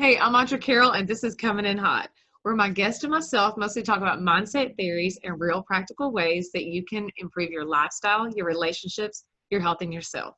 Hey, I'm Audra Carroll, and this is Coming in Hot, where my guest and myself mostly talk about mindset theories and real practical ways that you can improve your lifestyle, your relationships, your health, and yourself.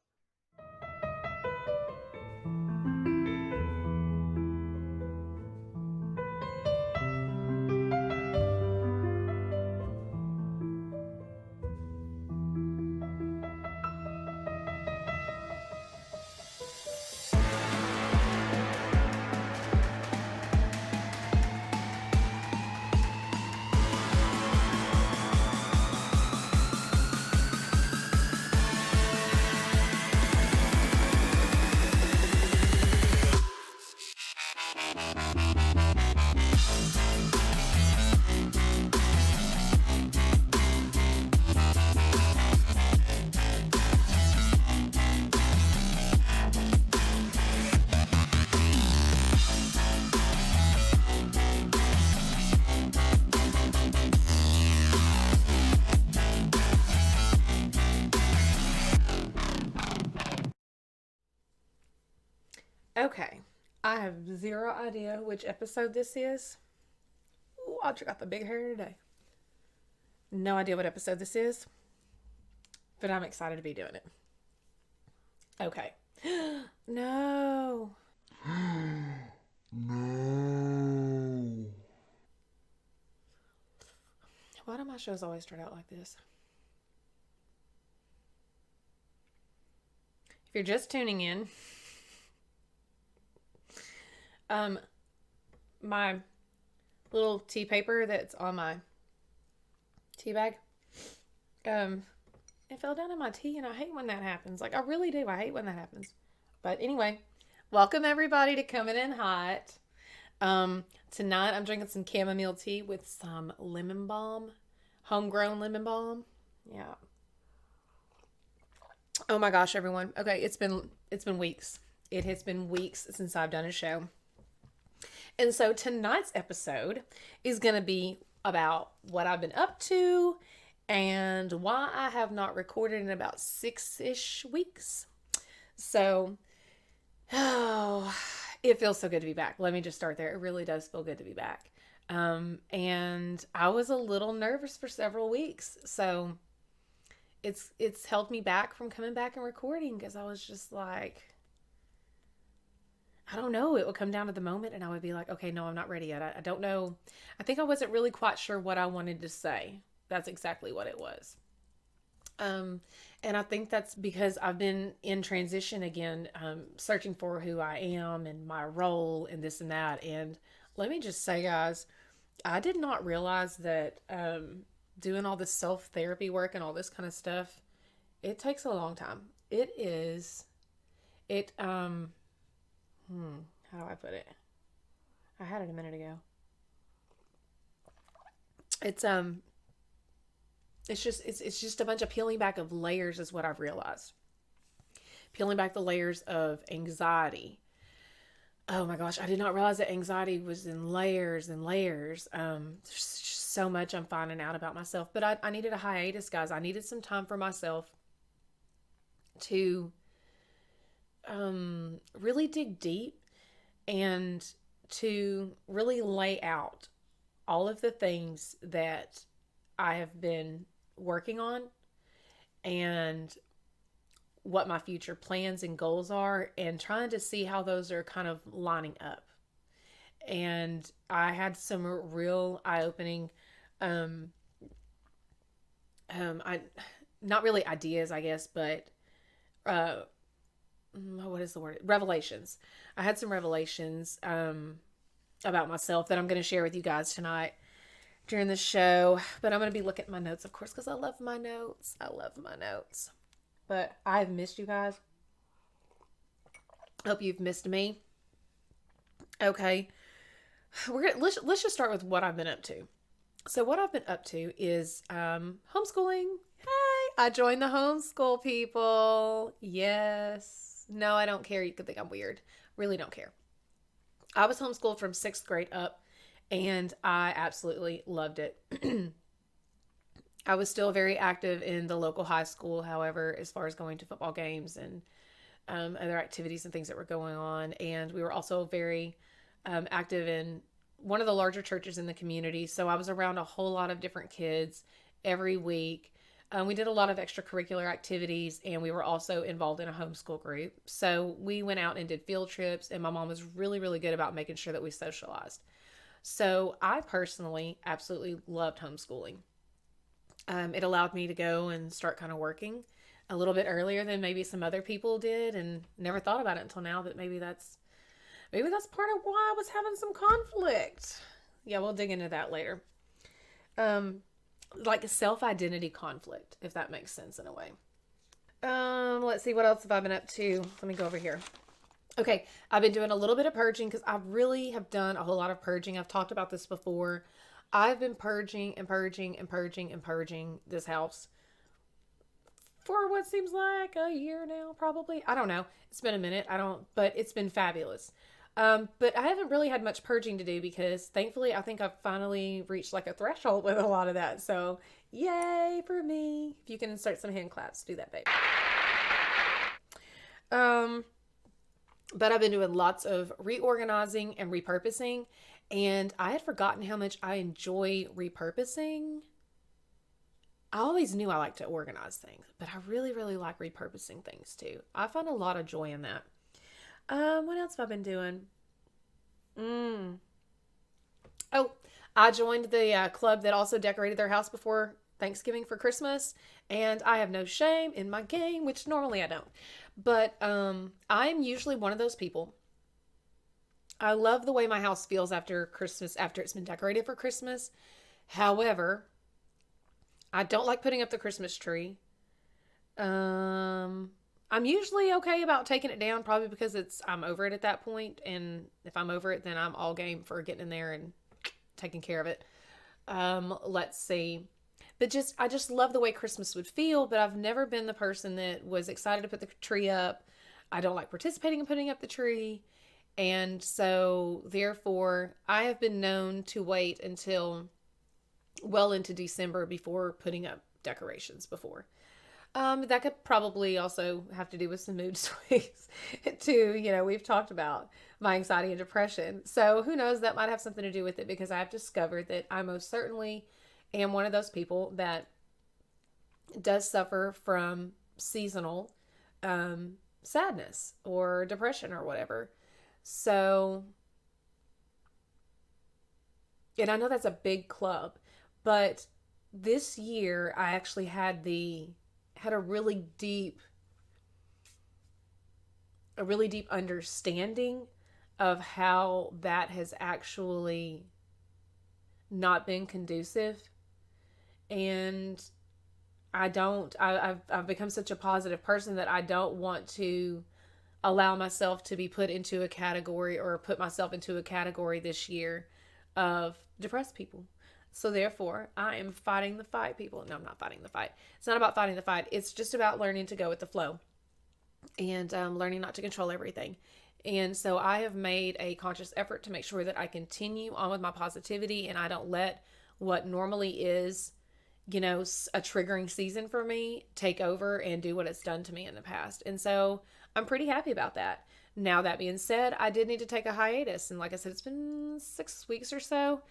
Okay, I have zero idea which episode this is. Ooh, Audra got the big hair today. No idea what episode this is, but I'm excited to be doing it. Okay. No. No. Why do my shows always start out like this? If you're just tuning in, um, my little tea paper that's on my tea bag, it fell down in my tea, and I hate when that happens. Like, I really do. I hate when that happens. But anyway, welcome everybody to Coming in Hot. Tonight I'm drinking some chamomile tea with some lemon balm, homegrown lemon balm. Yeah. Oh my gosh, everyone. Okay, it's been weeks. It has been weeks since I've done a show. And so tonight's episode is going to be about what I've been up to and why I have not recorded in about 6-ish weeks. So, oh, it feels so good to be back. Let me just start there. It really does feel good to be back. And I was a little nervous for several weeks. So it's held me back from coming back and recording because I was just like, I don't know. It would come down to the moment and I would be like, okay, no, I'm not ready yet. I don't know. I think I wasn't really quite sure what I wanted to say. That's exactly what it was. Um, and I think that's because I've been in transition again, searching for who I am and my role and this and that. And let me just say, guys, I did not realize that doing all this self therapy work and all this kind of stuff, it takes a long time. It is, it, how do I put it? I had it a minute ago. It's, it's just a bunch of peeling back of layers is what I've realized. Peeling back the layers of anxiety. Oh my gosh, I did not realize that anxiety was in layers and layers. There's just so much I'm finding out about myself. But I needed a hiatus, guys. I needed some time for myself to really dig deep and to really lay out all of the things that I have been working on and what my future plans and goals are and trying to see how those are kind of lining up. And I had some real eye-opening um I not really ideas, I guess, but uh what is the word? Revelations. I had some revelations about myself that I'm going to share with you guys tonight during the show. But I'm going to be looking at my notes, of course, because I love my notes. I love my notes. But I've missed you guys. Hope you've missed me. Okay, let's just start with what I've been up to. So what I've been up to is homeschooling. Hey, I joined the homeschool people. Yes. No, I don't care. You could think I'm weird. Really don't care. I was homeschooled from 6th grade up, and I absolutely loved it. I was still very active in the local high school, however, as far as going to football games and other activities and things that were going on. And we were also very active in one of the larger churches in the community. So I was around a whole lot of different kids every week. We did a lot of extracurricular activities, and we were also involved in a homeschool group. So we went out and did field trips, and my mom was really, really good about making sure that we socialized. So I personally absolutely loved homeschooling. It allowed me to go and start kind of working a little bit earlier than maybe some other people did, and never thought about it until now that maybe that's part of why I was having some conflict. Yeah, we'll dig into that later. Like a self-identity conflict, if that makes sense in a way. Let's see, what else have I been up to? Let me go over here. Okay, I've been doing a little bit of purging because I really have done a whole lot of purging. I've talked about this before. I've been purging and purging and purging and purging this house for what seems like a year now, probably. I don't know. It's been a minute. But it's been fabulous. But I haven't really had much purging to do because thankfully I think I've finally reached like a threshold with a lot of that. So yay for me. If you can insert some hand claps, do that, babe. But I've been doing lots of reorganizing and repurposing, and I had forgotten how much I enjoy repurposing. I always knew I liked to organize things, but I really, really like repurposing things too. I find a lot of joy in that. What else have I been doing? Oh, I joined the club that also decorated their house before Thanksgiving for Christmas, and I have no shame in my game, which normally I don't. But I'm usually one of those people. I love the way my house feels after Christmas, after it's been decorated for Christmas. However, I don't like putting up the Christmas tree. I'm usually okay about taking it down, probably because I'm over it at that point, and if I'm over it, then I'm all game for getting in there and taking care of it. Let's see. But I just love the way Christmas would feel, but I've never been the person that was excited to put the tree up. I don't like participating in putting up the tree. And so, therefore, I have been known to wait until well into December before putting up decorations before. That could probably also have to do with some mood swings too. We've talked about my anxiety and depression. So who knows, that might have something to do with it, because I've discovered that I most certainly am one of those people that does suffer from seasonal sadness or depression or whatever. So, and I know that's a big club, but this year I actually had a really deep understanding of how that has actually not been conducive. And I've become such a positive person that I don't want to allow myself to be put into a category, or put myself into a category this year of depressed people. So therefore, I am fighting the fight, people. No, I'm not fighting the fight. It's not about fighting the fight. It's just about learning to go with the flow and learning not to control everything. And so I have made a conscious effort to make sure that I continue on with my positivity, and I don't let what normally is, a triggering season for me take over and do what it's done to me in the past. And so I'm pretty happy about that. Now, that being said, I did need to take a hiatus. And like I said, it's been 6 weeks or so.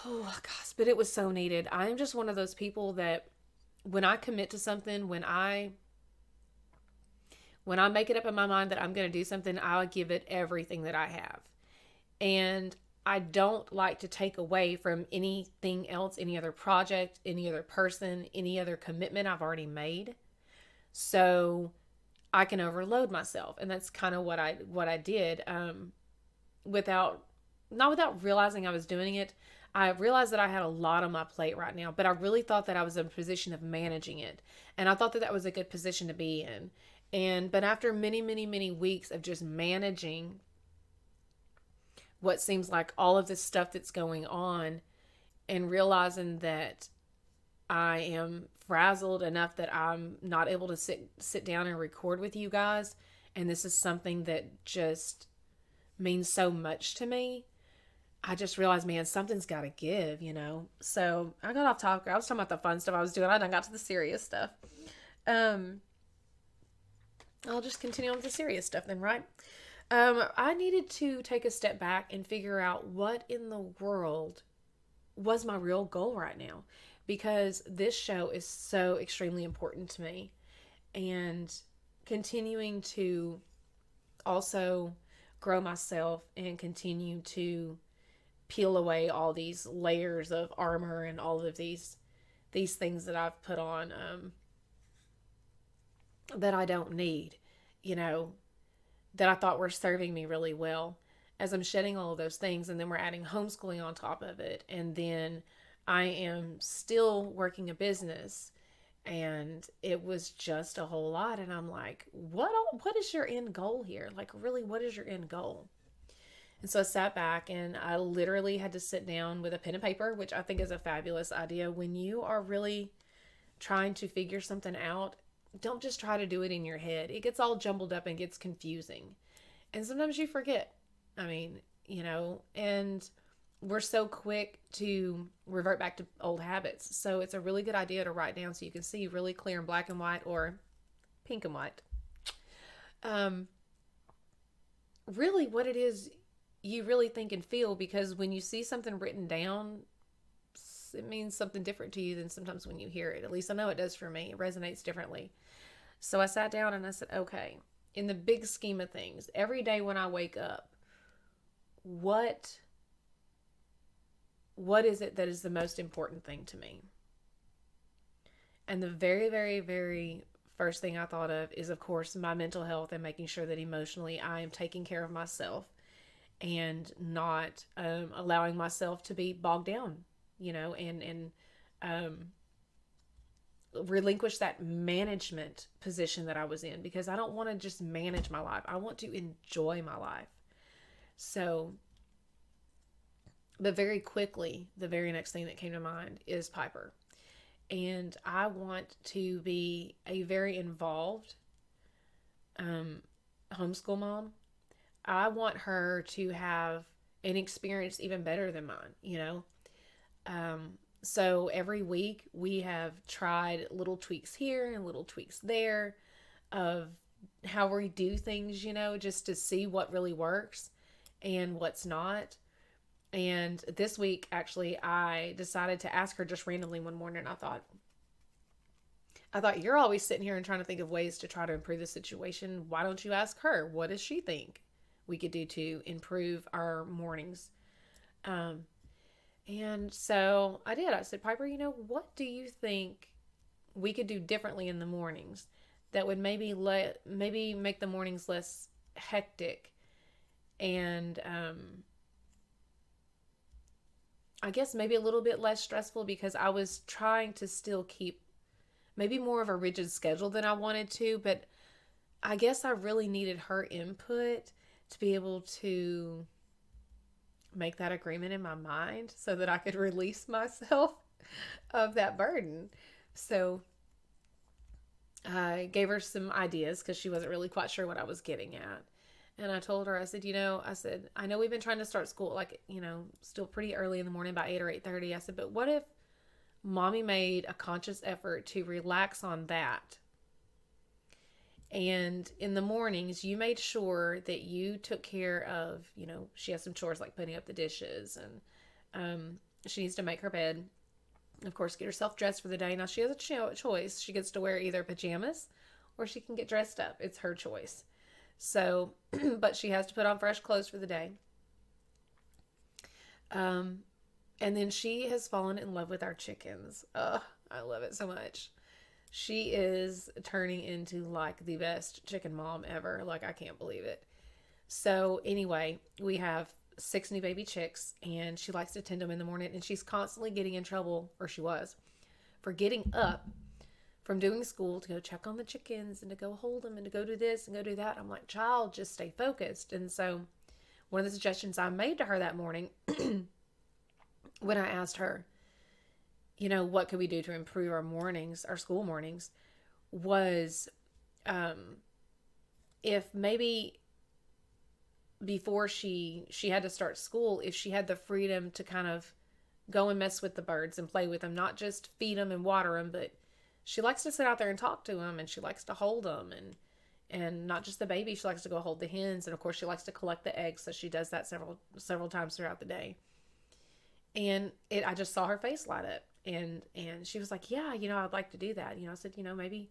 Oh gosh, but it was so needed. I'm just one of those people that when I commit to something, when I make it up in my mind that I'm going to do something, I'll give it everything that I have. And I don't like to take away from anything else, any other project, any other person, any other commitment I've already made. So I can overload myself. And that's kind of what I did, not without realizing I was doing it. I realized that I had a lot on my plate right now, but I really thought that I was in a position of managing it. And I thought that that was a good position to be in. But after many, many, many weeks of just managing what seems like all of this stuff that's going on, and realizing that I am frazzled enough that I'm not able to sit down and record with you guys, and this is something that just means so much to me, I just realized, man, something's got to give, So I got off topic. I was talking about the fun stuff I was doing. I done got to the serious stuff. I'll just continue on with the serious stuff then, right? I needed to take a step back and figure out what in the world was my real goal right now, because this show is so extremely important to me, and continuing to also grow myself and continue to peel away all these layers of armor and all of these things that I've put on, that I don't need, you know, that I thought were serving me really well. As I'm shedding all of those things, and then we're adding homeschooling on top of it, and then I am still working a business, and it was just a whole lot. And I'm like, what is your end goal here? Like, really, what is your end goal? And so I sat back and I literally had to sit down with a pen and paper, which I think is a fabulous idea. When you are really trying to figure something out, don't just try to do it in your head. It gets all jumbled up and gets confusing. And sometimes you forget. I mean, and we're so quick to revert back to old habits. So it's a really good idea to write down so you can see really clear in black and white or pink and white. Really what it is you really think and feel, because when you see something written down, it means something different to you than sometimes when you hear it. At least I know it does for me. It resonates differently. So I sat down and I said, okay, in the big scheme of things, every day when I wake up, what is it that is the most important thing to me? And the very, very, very first thing I thought of is, of course, my mental health and making sure that emotionally I am taking care of myself and not allowing myself to be bogged down, and relinquish that management position that I was in, because I don't want to just manage my life. I want to enjoy my life. So, but very quickly, the very next thing that came to mind is Piper. And I want to be a very involved homeschool mom. I want her to have an experience even better than mine, So every week we have tried little tweaks here and little tweaks there of how we do things, just to see what really works and what's not. And this week, actually, I decided to ask her just randomly one morning. I thought, you're always sitting here and trying to think of ways to try to improve the situation. Why don't you ask her? What does she think we could do to improve our mornings? And so I did. I said, Piper, what do you think we could do differently in the mornings that would maybe make the mornings less hectic and I guess maybe a little bit less stressful, because I was trying to still keep maybe more of a rigid schedule than I wanted to, but I guess I really needed her input to be able to make that agreement in my mind so that I could release myself of that burden. So I gave her some ideas because she wasn't really quite sure what I was getting at. And I told her, I said, I know we've been trying to start school, still pretty early in the morning, about 8 or 8:30. I said, but what if mommy made a conscious effort to relax on that? And in the mornings, you made sure that you took care of, she has some chores like putting up the dishes, and she needs to make her bed. Of course, get herself dressed for the day. Now, she has a choice. She gets to wear either pajamas or she can get dressed up. It's her choice. So, but she has to put on fresh clothes for the day. And then she has fallen in love with our chickens. Oh, I love it so much. She is turning into like the best chicken mom ever. Like, I can't believe it. So anyway, we have 6 new baby chicks, and she likes to tend them in the morning, and she's constantly getting in trouble, or she was, for getting up from doing school to go check on the chickens and to go hold them and to go do this and go do that. I'm like, child, just stay focused. And so one of the suggestions I made to her that morning when I asked her, what could we do to improve our mornings, our school mornings, was if maybe before she had to start school, if she had the freedom to kind of go and mess with the birds and play with them, not just feed them and water them, but she likes to sit out there and talk to them, and she likes to hold them And not just the baby, she likes to go hold the hens, and of course she likes to collect the eggs, so she does that several times throughout the day. And I just saw her face light up, and she was like, yeah, I'd like to do that. I said, maybe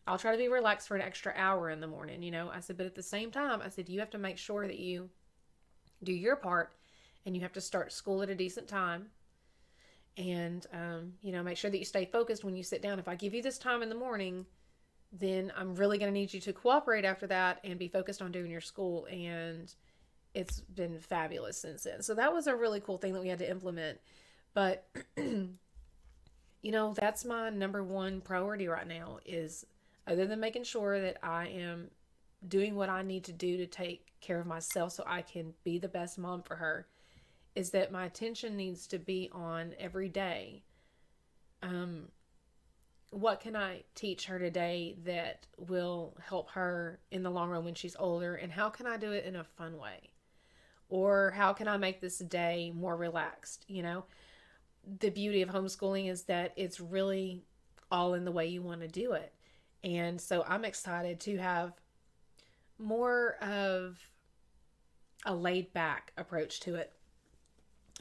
I'll try to be relaxed for an extra hour in the morning. I said, but at the same time, I said, you have to make sure that you do your part, and you have to start school at a decent time. And, make sure that you stay focused when you sit down. If I give you this time in the morning, then I'm really going to need you to cooperate after that and be focused on doing your school. And it's been fabulous since then. So that was a really cool thing that we had to implement. But, that's my number one priority right now, is other than making sure that I am doing what I need to do to take care of myself so I can be the best mom for her, is that my attention needs to be on every day. What can I teach her today that will help her in the long run when she's older? And how can I do it in a fun way? Or how can I make this day more relaxed? The beauty of homeschooling is that it's really all in the way you want to do it. And so I'm excited to have more of a laid back approach to it,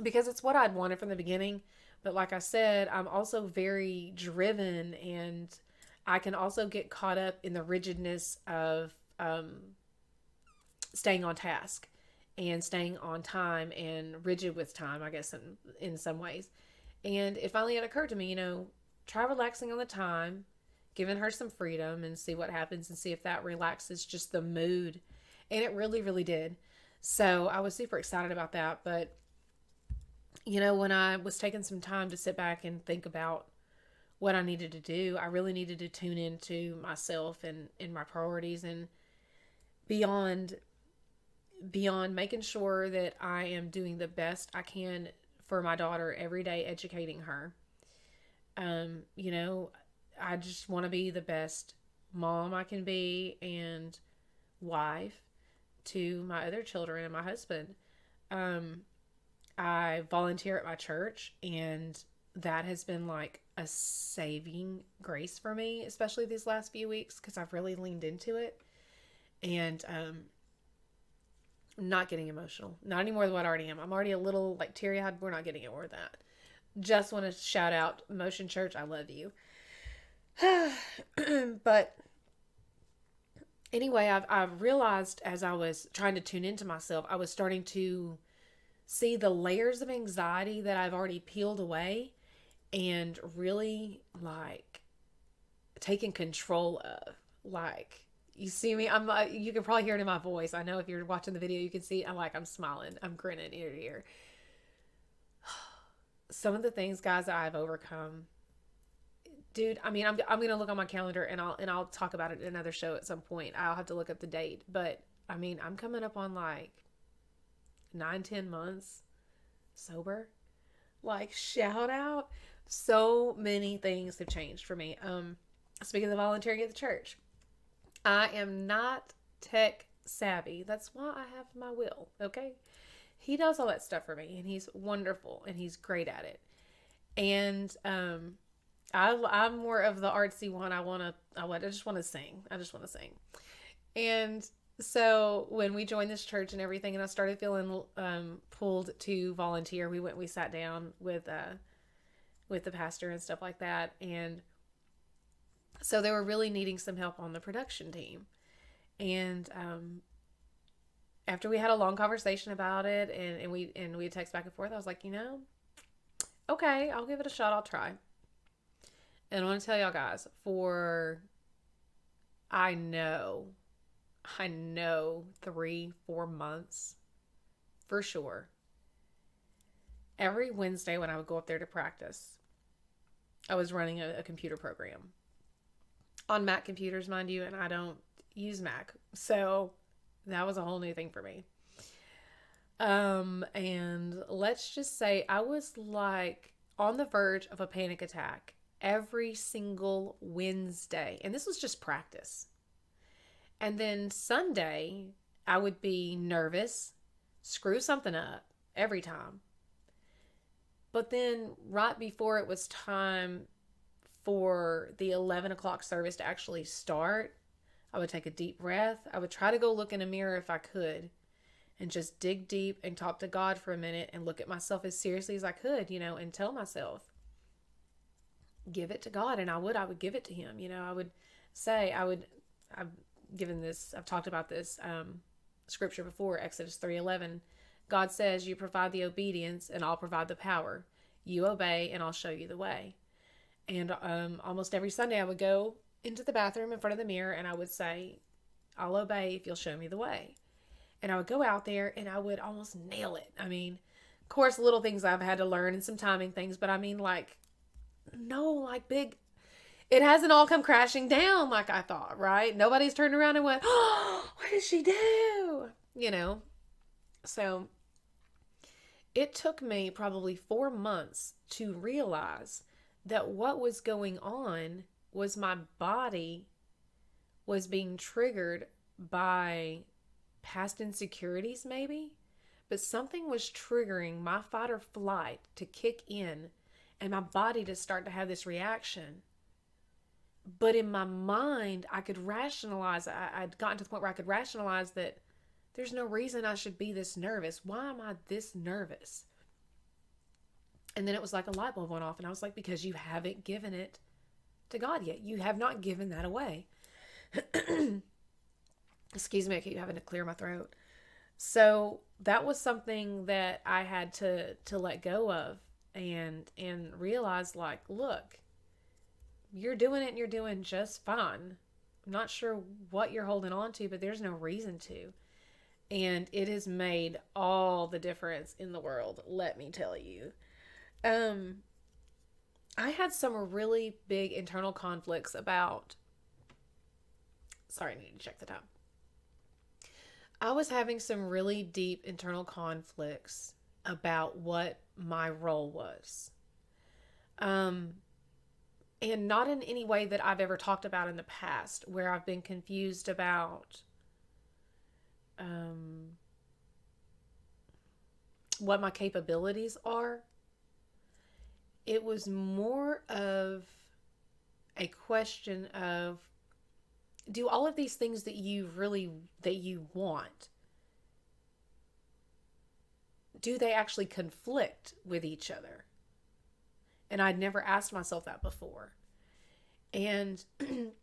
because it's what I'd wanted from the beginning. But like I said, I'm also very driven, and I can also get caught up in the rigidness of staying on task and staying on time and rigid with time, I guess, in some ways. And it finally had occurred to me, try relaxing on the time, giving her some freedom, and see what happens, and see if that relaxes just the mood. And it really, really did. So I was super excited about that. But when I was taking some time to sit back and think about what I needed to do, I really needed to tune into myself and my priorities, and beyond making sure that I am doing the best I can for my daughter every day, educating her. I just want to be the best mom I can be, and wife to my other children and my husband. I volunteer at my church, and that has been like a saving grace for me, especially these last few weeks, because I've really leaned into it. And I'm not getting emotional, not any more than what I already am. I'm already a little like teary-eyed. We're not getting it more than that. Just want to shout out Motion Church, I love you. But anyway, I've realized, as I was trying to tune into myself, I was starting to see the layers of anxiety that I've already peeled away, and really like taking control of. Like, you see me, I'm like, you can probably hear it in my voice. I know if you're watching the video, you can see I'm smiling, I'm grinning ear to ear. Some of the things, guys, that I've overcome, dude. I mean, I'm gonna look on my calendar, and I'll talk about it in another show at some point. I'll have to look up the date, but I mean, I'm coming up on like 9-10 months sober. Like, shout out. So many things have changed for me. Speaking of volunteering at the church, I am not tech savvy. That's why I have my Will. Okay, he does all that stuff for me, and he's wonderful, and he's great at it. And I'm more of the artsy one. I just want to sing. And so when we joined this church and everything, and I started feeling pulled to volunteer, we sat down with the pastor and stuff like that. And so they were really needing some help on the production team. And after we had a long conversation about it, and we text back and forth, I was like, okay, I'll give it a shot. I'll try. And I want to tell y'all guys, I know 3-4 months for sure, every Wednesday when I would go up there to practice, I was running a computer program on Mac computers, mind you, and I don't use Mac. So that was a whole new thing for me. And let's just say I was like on the verge of a panic attack every single Wednesday. And this was just practice. And then Sunday, I would be nervous, screw something up every time. But then right before it was time for the 11 o'clock service to actually start, I would take a deep breath. I would try to go look in a mirror if I could and just dig deep and talk to God for a minute and look at myself as seriously as I could, and tell myself, give it to God. And I would give it to him. I would say, I've talked about this scripture before, Exodus 3:11. God says, you provide the obedience and I'll provide the power. You obey and I'll show you the way. And almost every Sunday I would go into the bathroom in front of the mirror and I would say, I'll obey if you'll show me the way. And I would go out there and I would almost nail it. I mean, of course, little things I've had to learn and some timing things, but I mean, big, it hasn't all come crashing down like I thought, right? Nobody's turned around and went, oh, what did she do? So it took me probably 4 months to realize that what was going on was my body was being triggered by past insecurities, maybe, but something was triggering my fight or flight to kick in and my body to start to have this reaction. But in my mind, I could rationalize, I'd gotten to the point where I could rationalize that there's no reason I should be this nervous. Why am I this nervous? And then it was like a light bulb went off and I was like, because you haven't given it to God yet. You have not given that away. Excuse me, I keep having to clear my throat. So that was something that I had to let go of and realize, like, look, you're doing it and you're doing just fine. I'm not sure what you're holding on to, but there's no reason to. And it has made all the difference in the world, let me tell you. I had some really big internal conflicts about, sorry, I need to check the time. I was having some really deep internal conflicts about what my role was. And not in any way that I've ever talked about in the past, where I've been confused about what my capabilities are. It was more of a question of, do all of these things that you want, do they actually conflict with each other? And I'd never asked myself that before. And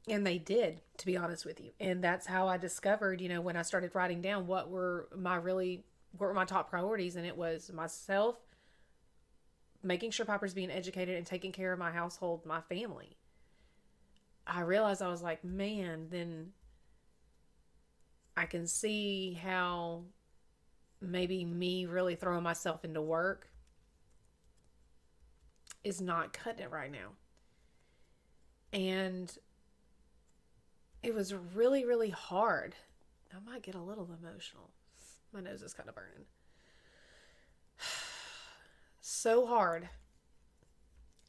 they did, to be honest with you. And that's how I discovered, when I started writing down what were my top priorities. And it was myself, making sure Piper's being educated and taking care of my household, my family. I realized, I was like, man, then I can see how maybe me really throwing myself into work is not cutting it right now. And it was really, really hard. I might get a little emotional. My nose is kind of burning. So hard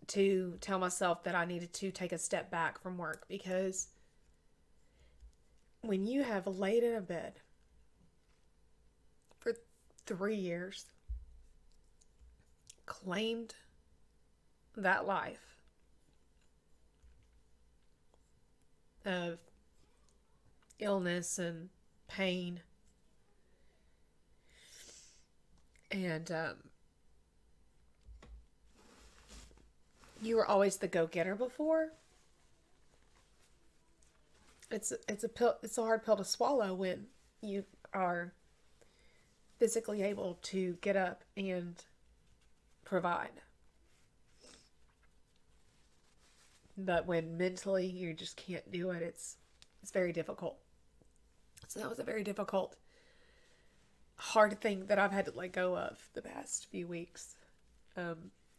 to tell myself that I needed to take a step back from work, because when you have laid in a bed for 3 years, claimed that life of illness and pain, and you were always the go-getter before. It's a hard pill to swallow when you are physically able to get up and provide. But when mentally you just can't do it, it's very difficult. So that was a very difficult, hard thing that I've had to let go of the past few weeks.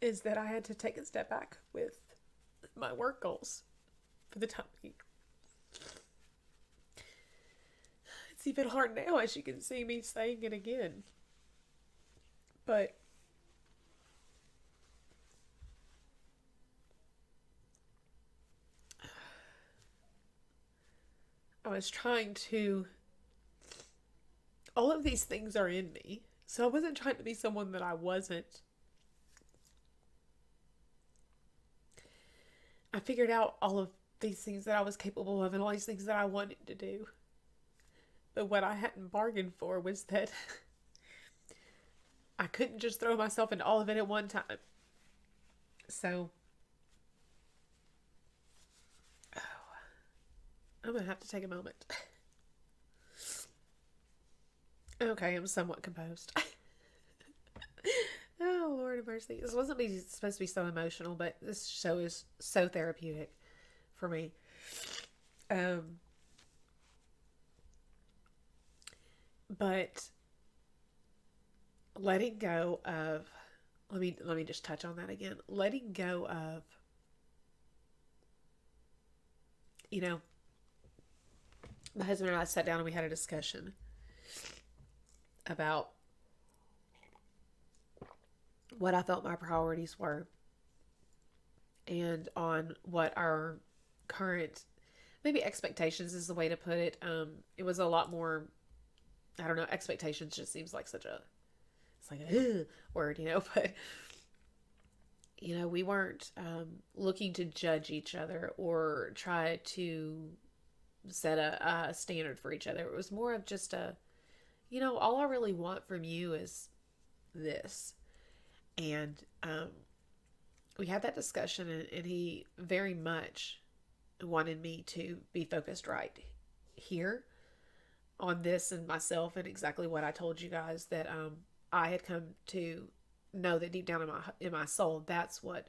Is that I had to take a step back with my work goals for the time being. It's even hard now, as you can see me saying it again. But I was trying to, all of these things are in me. So I wasn't trying to be someone that I wasn't. I figured out all of these things that I was capable of and all these things that I wanted to do. But what I hadn't bargained for was that I couldn't just throw myself into all of it at one time. So, I'm going to have to take a moment. Okay, I'm somewhat composed. Oh, Lord of mercy. This wasn't supposed to be so emotional, but this show is so therapeutic for me. But letting go of, let me just touch on that again. Letting go of, you know, my husband and I sat down and we had a discussion about what I felt my priorities were and on what our current, maybe expectations is the way to put it. It was a lot more, I don't know, expectations just seems like such a, it's like a word, but, we weren't looking to judge each other or try to set a standard for each other. It was more of just a, all I really want from you is this. And we had that discussion, and he very much wanted me to be focused right here on this and myself, and exactly what I told you guys, that I had come to know that deep down in my soul, that's what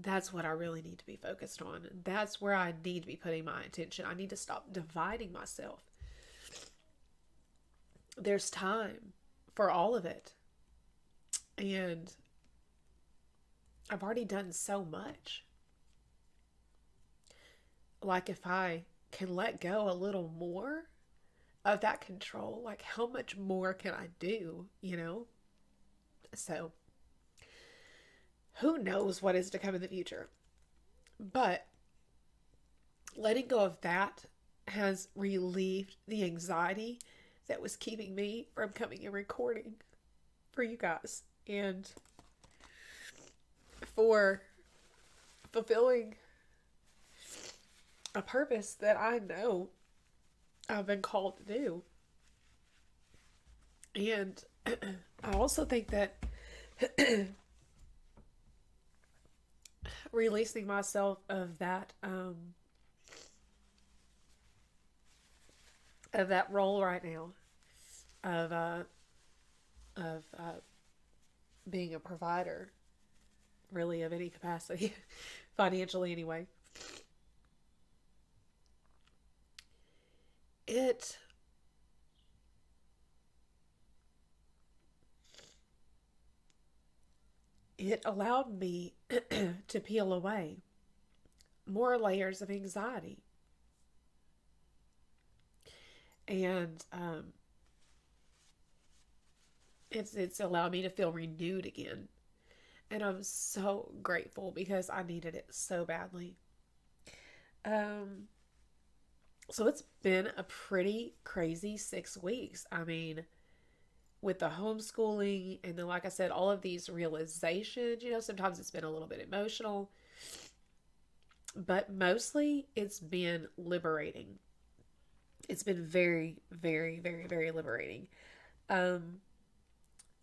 I really need to be focused on. That's where I need to be putting my attention. I need to stop dividing myself. There's time for all of it. And I've already done so much. Like, if I can let go a little more of that control, like, how much more can I do, So, who knows what is to come in the future? But letting go of that has relieved the anxiety that was keeping me from coming and recording for you guys, and for fulfilling a purpose that I know I've been called to do. And I also think that releasing myself of that role right now of being a provider, really, of any capacity, financially anyway. It allowed me to peel away more layers of anxiety. And it's allowed me to feel renewed again. And I'm so grateful because I needed it so badly. So it's been a pretty crazy 6 weeks. I mean, with the homeschooling and then, like I said, all of these realizations, sometimes it's been a little bit emotional, but mostly it's been liberating. It's been very, very, very, very liberating.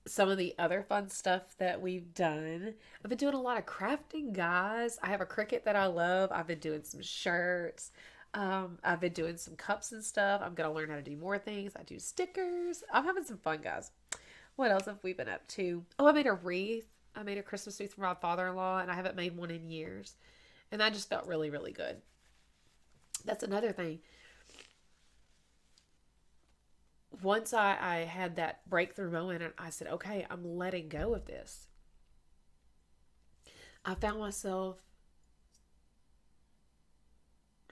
Some of the other fun stuff that we've done, I've been doing a lot of crafting, guys. I have a Cricut that I love. I've been doing some shirts. I've been doing some cups and stuff. I'm going to learn how to do more things. I do stickers. I'm having some fun, guys. What else have we been up to? Oh, I made a wreath. I made a Christmas wreath for my father-in-law, and I haven't made one in years. And that just felt really, really good. That's another thing. Once I had that breakthrough moment and I said, okay, I'm letting go of this, I found myself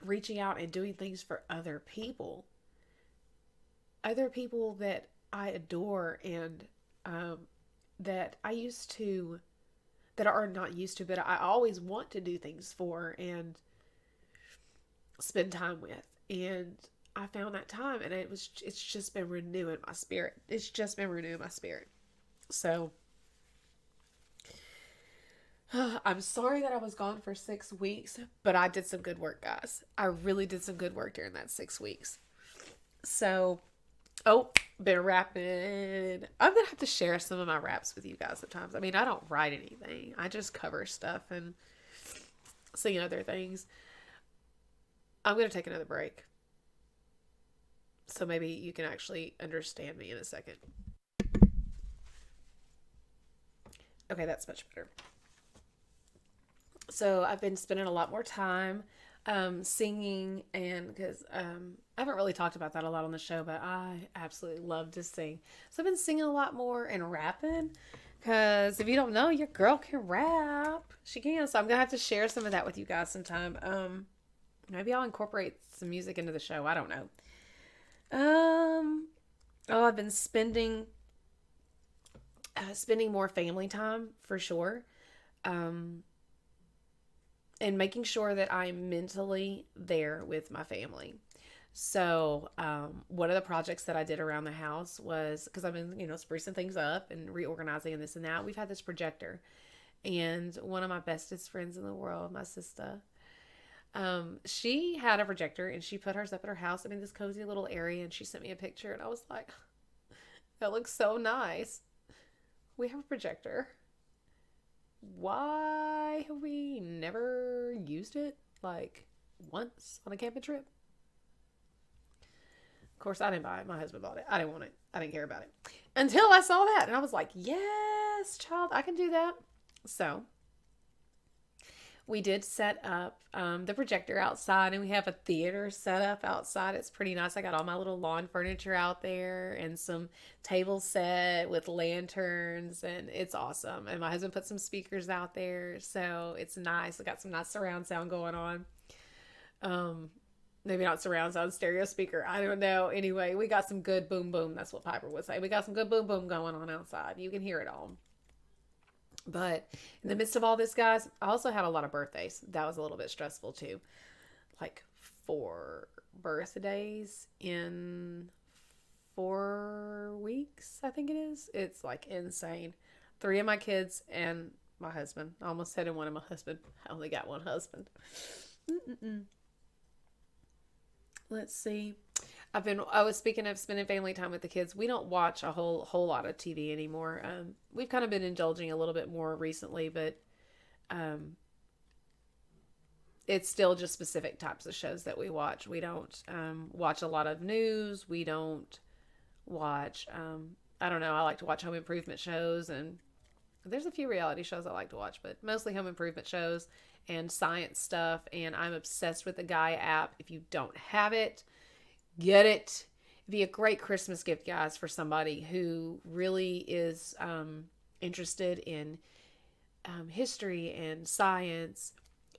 reaching out and doing things for other people that I adore and that are not used to, but I always want to do things for and spend time with. And I found that time, and it's just been renewing my spirit. It's just been renewing my spirit. So, I'm sorry that I was gone for 6 weeks, but I did some good work, guys. I really did some good work during that 6 weeks. So, oh, been rapping. I'm gonna have to share some of my raps with you guys sometimes. I mean, I don't write anything. I just cover stuff and sing other things. I'm gonna take another break. So maybe you can actually understand me in a second. Okay, that's much better. So I've been spending a lot more time singing, and because I haven't really talked about that a lot on the show, but I absolutely love to sing. So I've been singing a lot more and rapping because if you don't know, your girl can rap. She can. So I'm going to have to share some of that with you guys sometime. Maybe I'll incorporate some music into the show. I don't know. I've been spending more family time for sure. Um, and making sure that I'm mentally there with my family. So, one of the projects that I did around the house was because I've been, sprucing things up and reorganizing and this and that. We've had this projector, and one of my bestest friends in the world, my sister, she had a projector and she put hers up at her house. I mean, this cozy little area, and she sent me a picture, and I was like, that looks so nice. We have a projector. Why have we never used it like once on a camping trip? Of course, I didn't buy it. My husband bought it. I didn't want it. I didn't care about it until I saw that, and I was like, yes, child, I can do that. So we did set up the projector outside, and we have a theater set up outside. It's pretty nice. I got all my little lawn furniture out there and some tables set with lanterns, and it's awesome. And my husband put some speakers out there, so it's nice. I got some nice surround sound going on. Maybe not surround sound, stereo speaker. I don't know. Anyway, we got some good boom boom. That's what Piper would say. We got some good boom boom going on outside. You can hear it all. But in the midst of all this, guys, I also had a lot of birthdays. That was a little bit stressful too. Like 4 birthdays in 4 weeks, I think it is. It's like insane. 3 of my kids and my husband. I almost said in one of my husband. I only got one husband. Let's see. I was speaking of spending family time with the kids. We don't watch a whole lot of TV anymore. We've kind of been indulging a little bit more recently, but it's still just specific types of shows that we watch. We don't watch a lot of news. We don't watch, I don't know, I like to watch home improvement shows, and there's a few reality shows I like to watch, but mostly home improvement shows and science stuff. And I'm obsessed with the Gaia app. If you don't have it, get it. It'd be a great Christmas gift, guys, for somebody who really is interested in history and science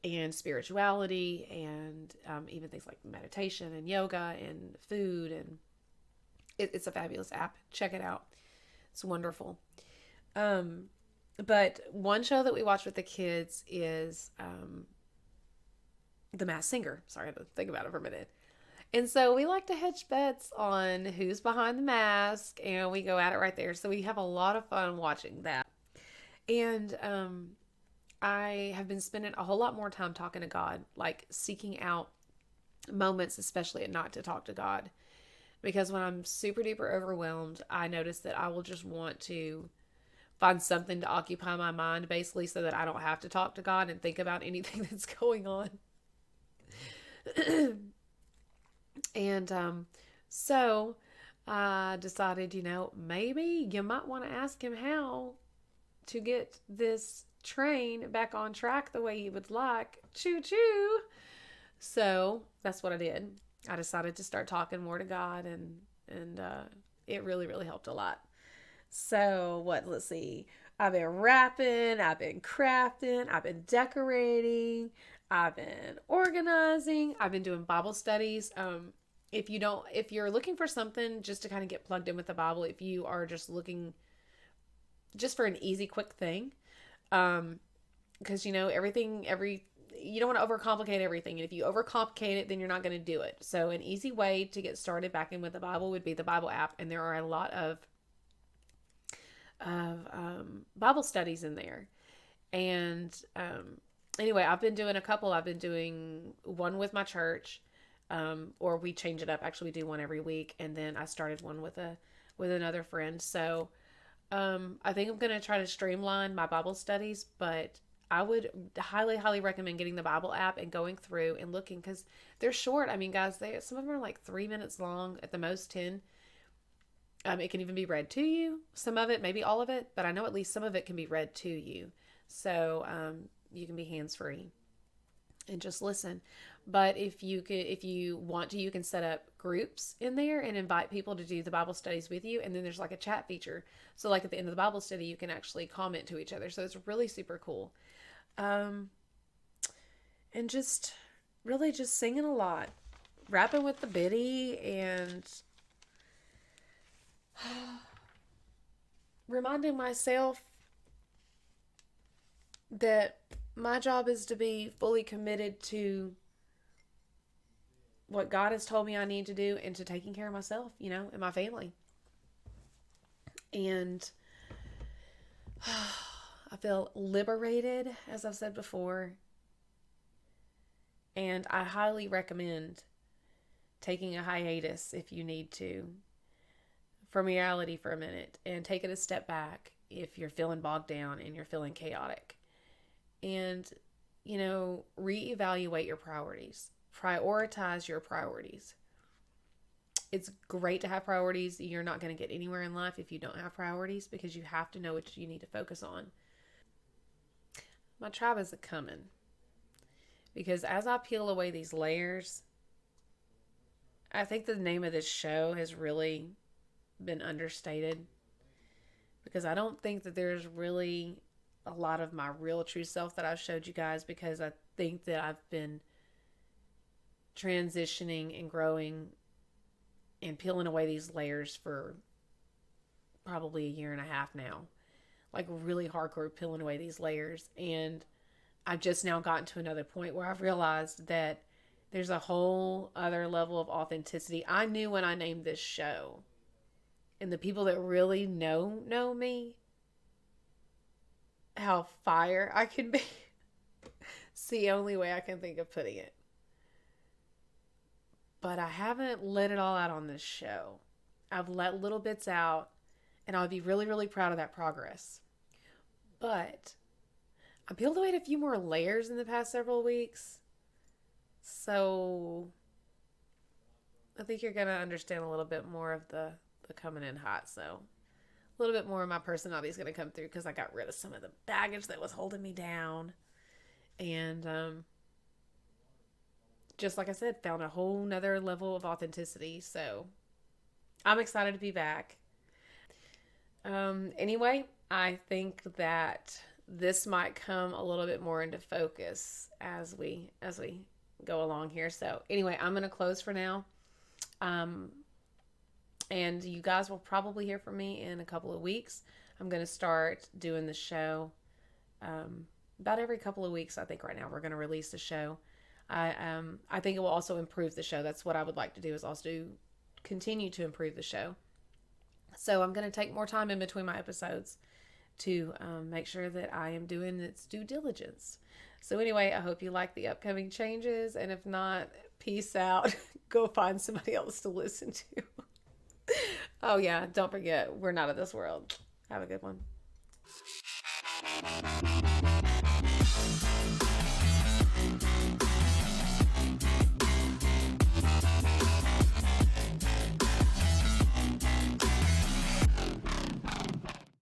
and spirituality and even things like meditation and yoga and food. And it's a fabulous app. Check it out. It's wonderful. But one show that we watch with the kids is The Masked Singer. Sorry, I had to think about it for a minute. And so we like to hedge bets on who's behind the mask, and we go at it right there. So we have a lot of fun watching that. And I have been spending a whole lot more time talking to God, like seeking out moments, especially at night, to talk to God. Because when I'm super duper overwhelmed, I notice that I will just want to find something to occupy my mind, basically, so that I don't have to talk to God and think about anything that's going on. And so I decided, maybe you might want to ask him how to get this train back on track the way you would like. Choo choo. So that's what I did. I decided to start talking more to God, and it really, really helped a lot. So let's see. I've been rapping, I've been crafting, I've been decorating, I've been organizing, I've been doing Bible studies. If you're looking for something just to kind of get plugged in with the Bible, if you are just looking just for an easy, quick thing, because you don't want to overcomplicate everything. And if you overcomplicate it, then you're not going to do it. So an easy way to get started back in with the Bible would be the Bible app. And there are a lot of Bible studies in there. And anyway, I've been doing a couple. I've been doing one with my church, or we change it up. Actually, we do one every week, and then I started one with another friend. So I think I'm going to try to streamline my Bible studies, but I would highly, highly recommend getting the Bible app and going through and looking, because they're short. I mean, guys, some of them are like 3 minutes long, at the most 10. It can even be read to you. Some of it, maybe all of it, but I know at least some of it can be read to you. So you can be hands-free and just listen. But if you want to, you can set up groups in there and invite people to do the Bible studies with you. And then there's like a chat feature. So like at the end of the Bible study, you can actually comment to each other. So it's really super cool. And just really just singing a lot, rapping with the biddy, and reminding myself that my job is to be fully committed to what God has told me I need to do, and to taking care of myself, and my family. And I feel liberated, as I've said before. And I highly recommend taking a hiatus if you need to, from reality for a minute, and taking a step back if you're feeling bogged down and you're feeling chaotic. And, reevaluate your priorities. Prioritize your priorities. It's great to have priorities. You're not going to get anywhere in life if you don't have priorities, because you have to know what you need to focus on. My tribe is a Comin, because as I peel away these layers, I think the name of this show has really been understated, because I don't think that there's really a lot of my real true self that I've showed you guys, because I think that I've been transitioning and growing and peeling away these layers for probably 1.5 years now, like really hardcore peeling away these layers. And I've just now gotten to another point where I've realized that there's a whole other level of authenticity. I knew when I named this show, and the people that really know me, how fire I can be. It's the only way I can think of putting it. But I haven't let it all out on this show. I've let little bits out, and I'll be really, really proud of that progress. But I peeled away a few more layers in the past several weeks. So I think you're going to understand a little bit more of the coming in hot. So a little bit more of my personality is going to come through, because I got rid of some of the baggage that was holding me down. And just like I said, found a whole nother level of authenticity. So I'm excited to be back. Anyway, I think that this might come a little bit more into focus as we go along here. So anyway, I'm going to close for now. And you guys will probably hear from me in a couple of weeks. I'm going to start doing the show about every couple of weeks. I think right now we're going to release the show. I think it will also improve the show. That's what I would like to do, is also continue to improve the show. So I'm going to take more time in between my episodes to make sure that I am doing its due diligence. So anyway, I hope you like the upcoming changes. And if not, peace out. Go find somebody else to listen to. Oh yeah, don't forget, we're not of this world. Have a good one.